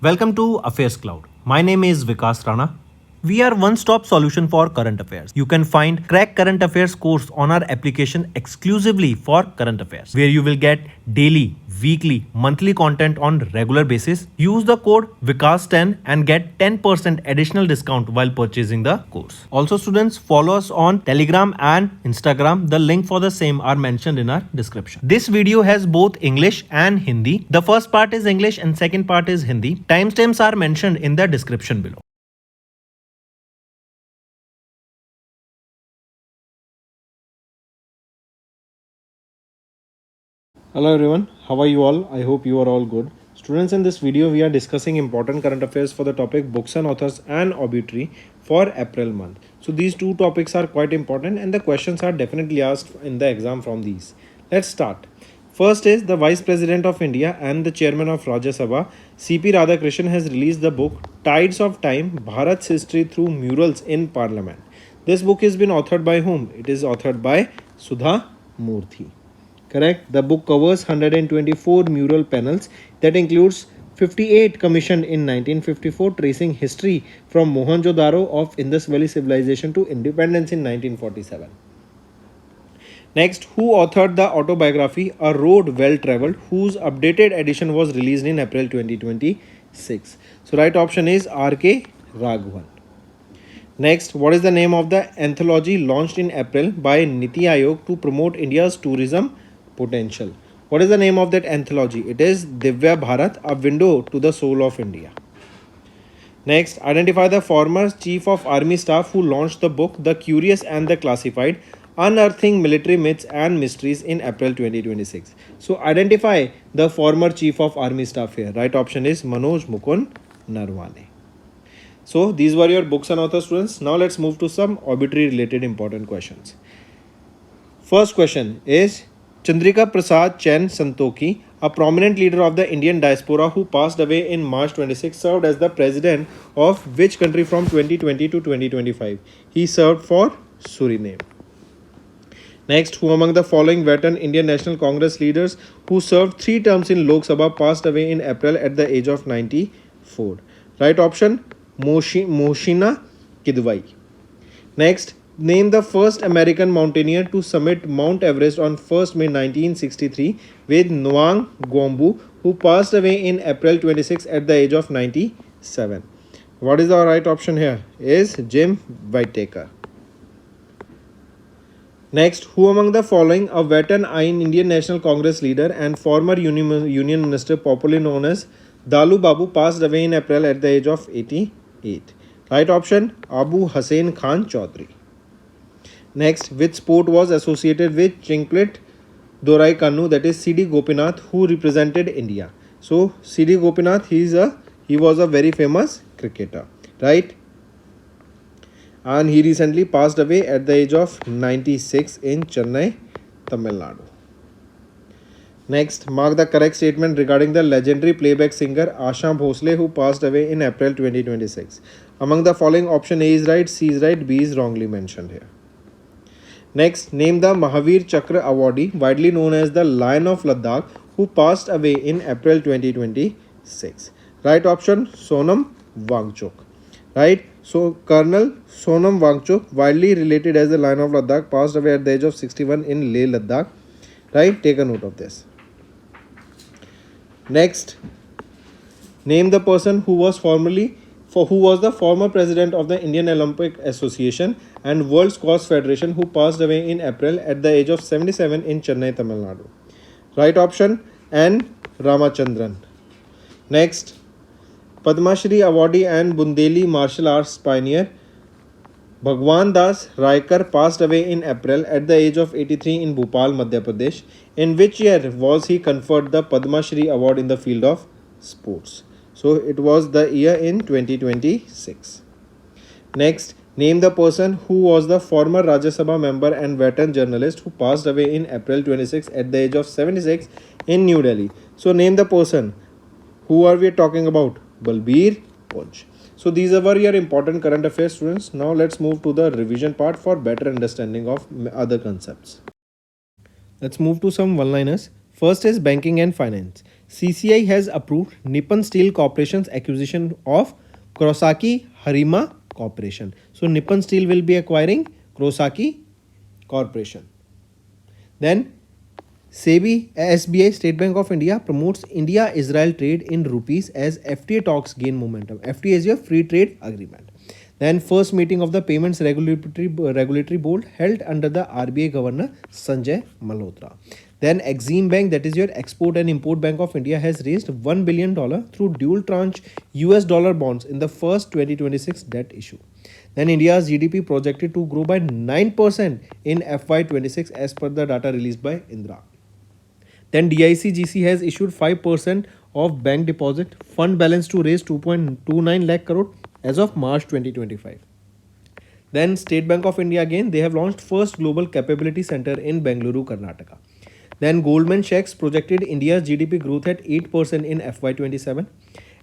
Welcome to AffairsCloud. My name is Vikas Rana. We are one-stop solution for current affairs. You can find Crack Current Affairs course on our application exclusively for current affairs, where you will get daily, weekly, monthly content on regular basis. Use the code Vikas10 and get 10% additional discount while purchasing the course. Also, students, follow us on Telegram and Instagram. The link for the same are mentioned in our description. This video has both English and Hindi. The first part is English and second part is Hindi. Timestamps are mentioned in the description below. Hello everyone, how are you all? I hope you are all good. Students, in this video we are discussing important current affairs for the topic Books and Authors and Obituary for April month. So these two topics are quite important and the questions are definitely asked in the exam from these. Let's start. First is the Vice President of India and the Chairman of Rajya Sabha, C.P. Radhakrishnan, has released the book Tides of Time, Bharat's History Through Murals in Parliament. This book has been authored by whom? It is authored by Sudha Murthy. Correct. The book covers 124 mural panels that includes 58 commissioned in 1954, tracing history from Mohenjo-daro of Indus Valley civilization to independence in 1947. Next, who authored the autobiography A Road Well Travelled, whose updated edition was released in April 2026? So right option is R.K. Raghavan. Next, what is the name of the anthology launched in April by Niti Aayog to promote India's tourism potential? What is the name of that anthology? It is Divya Bharat, a window to the soul of India. Next, identify the former Chief of Army Staff who launched the book The Curious and the Classified, Unearthing Military Myths and Mysteries in April 2026. So identify the former Chief of Army Staff here. Right option is Manoj Mukund Narwane. So these were your books and authors, students. Now let's move to some obituary related important questions. First question is Chandrika Prasad Chen Santokhi, a prominent leader of the Indian diaspora who passed away in March 26, served as the president of which country from 2020 to 2025? He served for Suriname. Next, who among the following veteran Indian National Congress leaders who served 3 terms in Lok Sabha passed away in April at the age of 94? Right option, Moshina Kidwai. Next, name the first American mountaineer to summit Mount Everest on 1st May 1963 with Nguyen Gombu, who passed away in April 26 at the age of 97. What is the right option here? Is Jim Whittaker. Next, who among the following a veteran Indian National Congress leader and former Union Minister popularly known as Dalu Babu passed away in April at the age of 88? Right option, Abu Hussain Khan Chaudhary. Next, which sport was associated with Chinklet Dorai Kannu, that is C.D. Gopinath, who represented India? So C.D. Gopinath, he was a very famous cricketer, right? And he recently passed away at the age of 96 in Chennai, Tamil Nadu. Next, mark the correct statement regarding the legendary playback singer Asha Bhosle, who passed away in April 2026. Among the following, option A is right, C is right, B is wrongly mentioned here. Next, name the Mahavir Chakra awardee, widely known as the Lion of Ladakh, who passed away in April 2026. Right option, Sonam Wangchuk. Right? So, Colonel Sonam Wangchuk, widely related as the Lion of Ladakh, passed away at the age of 61 in Leh, Ladakh. Right? Take a note of this. Next, name the person who was the former president of the Indian Olympic Association and World Squash Federation, who passed away in April at the age of 77 in Chennai, Tamil Nadu. Right option, N. Ramachandran. Next, Padma Shri awardee and Bundeli martial arts pioneer Bhagwan Das Raikar passed away in April at the age of 83 in Bhopal, Madhya Pradesh. In which year was he conferred the Padma Shri award in the field of sports? So it was the year in 2026. Next, name the person who was the former Rajya Sabha member and veteran journalist who passed away in April 26 at the age of 76 in New Delhi. So name the person. Who are we talking about? Balbir Punj. So these were your important current affairs, students. Now let's move to the revision part for better understanding of other concepts. Let's move to some one-liners. First is banking and finance. CCI has approved Nippon Steel Corporation's acquisition of Kurosaki Harima Corporation. So Nippon Steel will be acquiring Kurosaki Corporation. Then SBI State Bank of India promotes India-Israel trade in rupees as FTA talks gain momentum. FTA is your free trade agreement. Then first meeting of the Payments Regulatory Board held under the RBI Governor Sanjay Malhotra. Then Exim Bank, that is your Export and Import Bank of India, has raised $1 billion through dual tranche US dollar bonds in the first 2026 debt issue. Then India's GDP projected to grow by 9% in FY26 as per the data released by Indra. Then DICGC has issued 5% of bank deposit fund balance to raise 2.29 lakh crore as of March 2025. Then State Bank of India again, they have launched first global capability center in Bengaluru, Karnataka. Then Goldman Sachs projected India's GDP growth at 8% in FY27.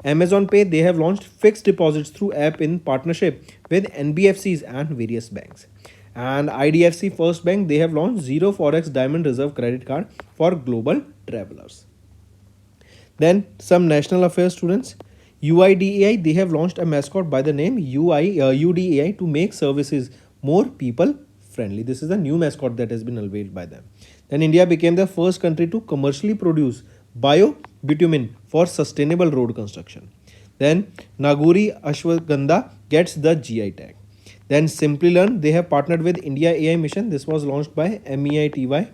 Amazon Pay, they have launched fixed deposits through app in partnership with NBFCs and various banks. And IDFC First Bank, they have launched Zero Forex Diamond Reserve Credit Card for global travelers. Then some national affairs students. UIDAI, they have launched a mascot by the name UDAI to make services more people friendly. This is a new mascot that has been unveiled by them. Then India became the first country to commercially produce bio-bitumen for sustainable road construction. Then Naguri Ashwagandha gets the GI tag. Then Simply Learn, they have partnered with India AI Mission. This was launched by MEITY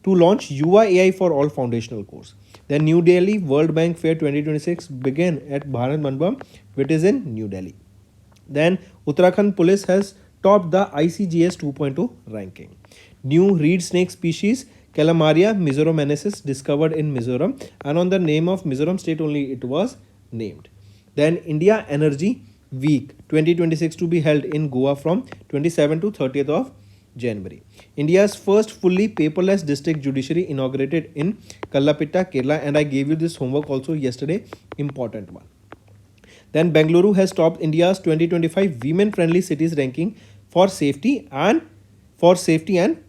to launch UA AI for all foundational course. Then New Delhi World Bank Fair 2026 began at Bharat Mandapam, which is in New Delhi. Then Uttarakhand Police has topped the ICGS 2.0 ranking. New reed snake species Calamaria mizoraменsis discovered in Mizoram, and on the name of Mizoram state only it was named. Then India Energy Week 2026 to be held in Goa from 27 to 30th of January. India's first fully paperless district judiciary inaugurated in Kallapitta, Kerala, and I gave you this homework also yesterday, important one. Then Bengaluru has topped India's 2025 Women Friendly Cities ranking for safety and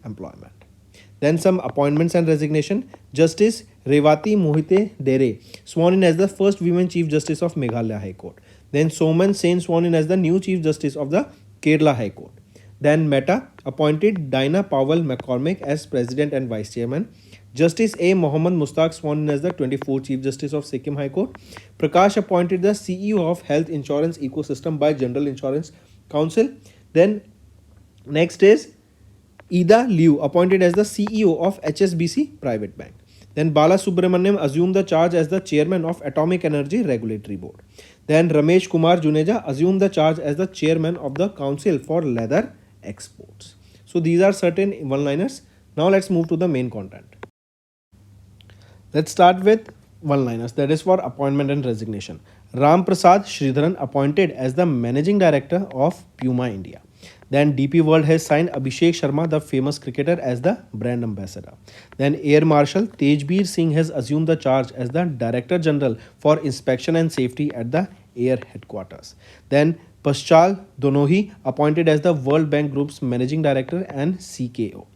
employment. Then some appointments and resignation. Justice Revati Mohite Dere sworn in as the first women Chief Justice of Meghalaya High Court. Then Soman Sen sworn in as the new Chief Justice of the Kerala High Court. Then Meta appointed Dinah Powell McCormick as President and Vice Chairman. Justice A. Mohammad Mustaq sworn in as the 24th Chief Justice of Sikkim High Court. Prakash appointed the CEO of Health Insurance Ecosystem by General Insurance Council. Then next is Ida Liu appointed as the CEO of HSBC Private Bank. Then Bala Subramaniam assumed the charge as the chairman of Atomic Energy Regulatory Board. Then Ramesh Kumar Juneja assumed the charge as the chairman of the Council for Leather Exports. So these are certain one-liners. Now let's move to the main content. Let's start with one-liners, that is for appointment and resignation. Ram Prasad Sridharan appointed as the managing director of Puma India. Then DP World has signed Abhishek Sharma, the famous cricketer, as the brand ambassador. Then Air Marshal Tejbir Singh has assumed the charge as the Director General for Inspection and Safety at the Air Headquarters. Then Paschal Donohi appointed as the World Bank Group's Managing Director and CKO.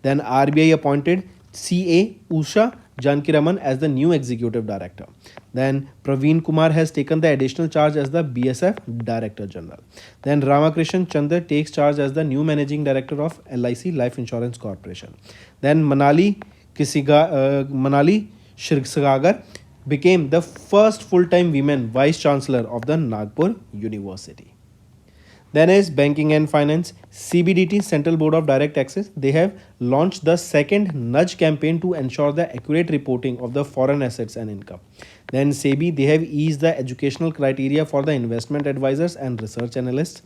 Then RBI appointed CA Usha Janakiraman as the new Executive Director. Then Praveen Kumar has taken the additional charge as the BSF Director General. Then Ramakrishnan Chandra takes charge as the new Managing Director of LIC Life Insurance Corporation. Then Manali Shirsagar became the first full-time women Vice Chancellor of the Nagpur University. Then is banking and finance. CBDT, Central Board of Direct Taxes, they have launched the second nudge campaign to ensure the accurate reporting of the foreign assets and income. Then SEBI, they have eased the educational criteria for the investment advisors and research analysts.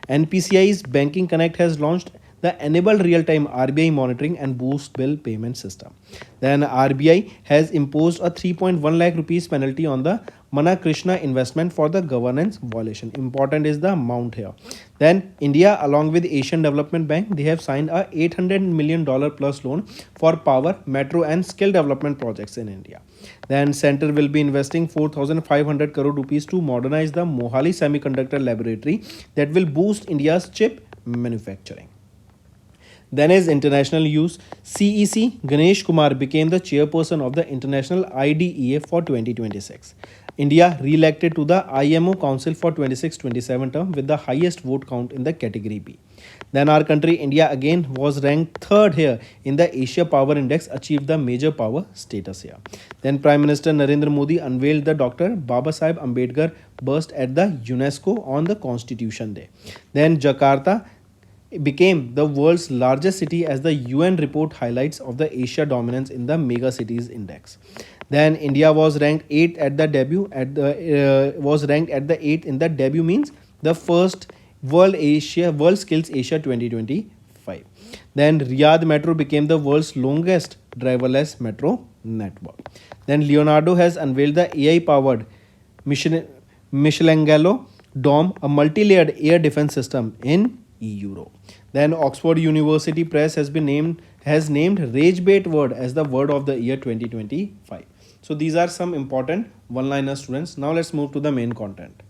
NPCI's Banking Connect has launched the enabled real-time RBI monitoring and boost bill payment system. Then RBI has imposed a 3.1 lakh rupees penalty on the Mana Krishna investment for the governance violation. Important is the amount here. Then India along with Asian Development Bank, they have signed a $800 million plus loan for power, metro and skill development projects in India. Then Center will be investing 4,500 crore rupees to modernize the Mohali Semiconductor Laboratory that will boost India's chip manufacturing. Then is international use. CEC Ganesh Kumar became the chairperson of the International IDEA for 2026. India re-elected to the IMO Council for 26-27 term with the highest vote count in the category B. Then our country India again was ranked third here in the Asia Power Index, achieved the major power status here. Then Prime Minister Narendra Modi unveiled the Dr. Baba Saheb Ambedkar bust at the UNESCO on the Constitution Day. Then Jakarta became the world's largest city as the UN report highlights of the Asia dominance in the mega cities index. Then India was ranked 8th at the debut was ranked at the 8th in the debut means the first World Skills Asia 2025. Then Riyadh Metro became the world's longest driverless metro network. Then Leonardo has unveiled the AI powered Michelangelo Dome, a multi-layered air defense system in Europe. Then Oxford University Press has named rage bait word as the word of the year 2025. So these are some important one-liner, students. Now let's move to the main content.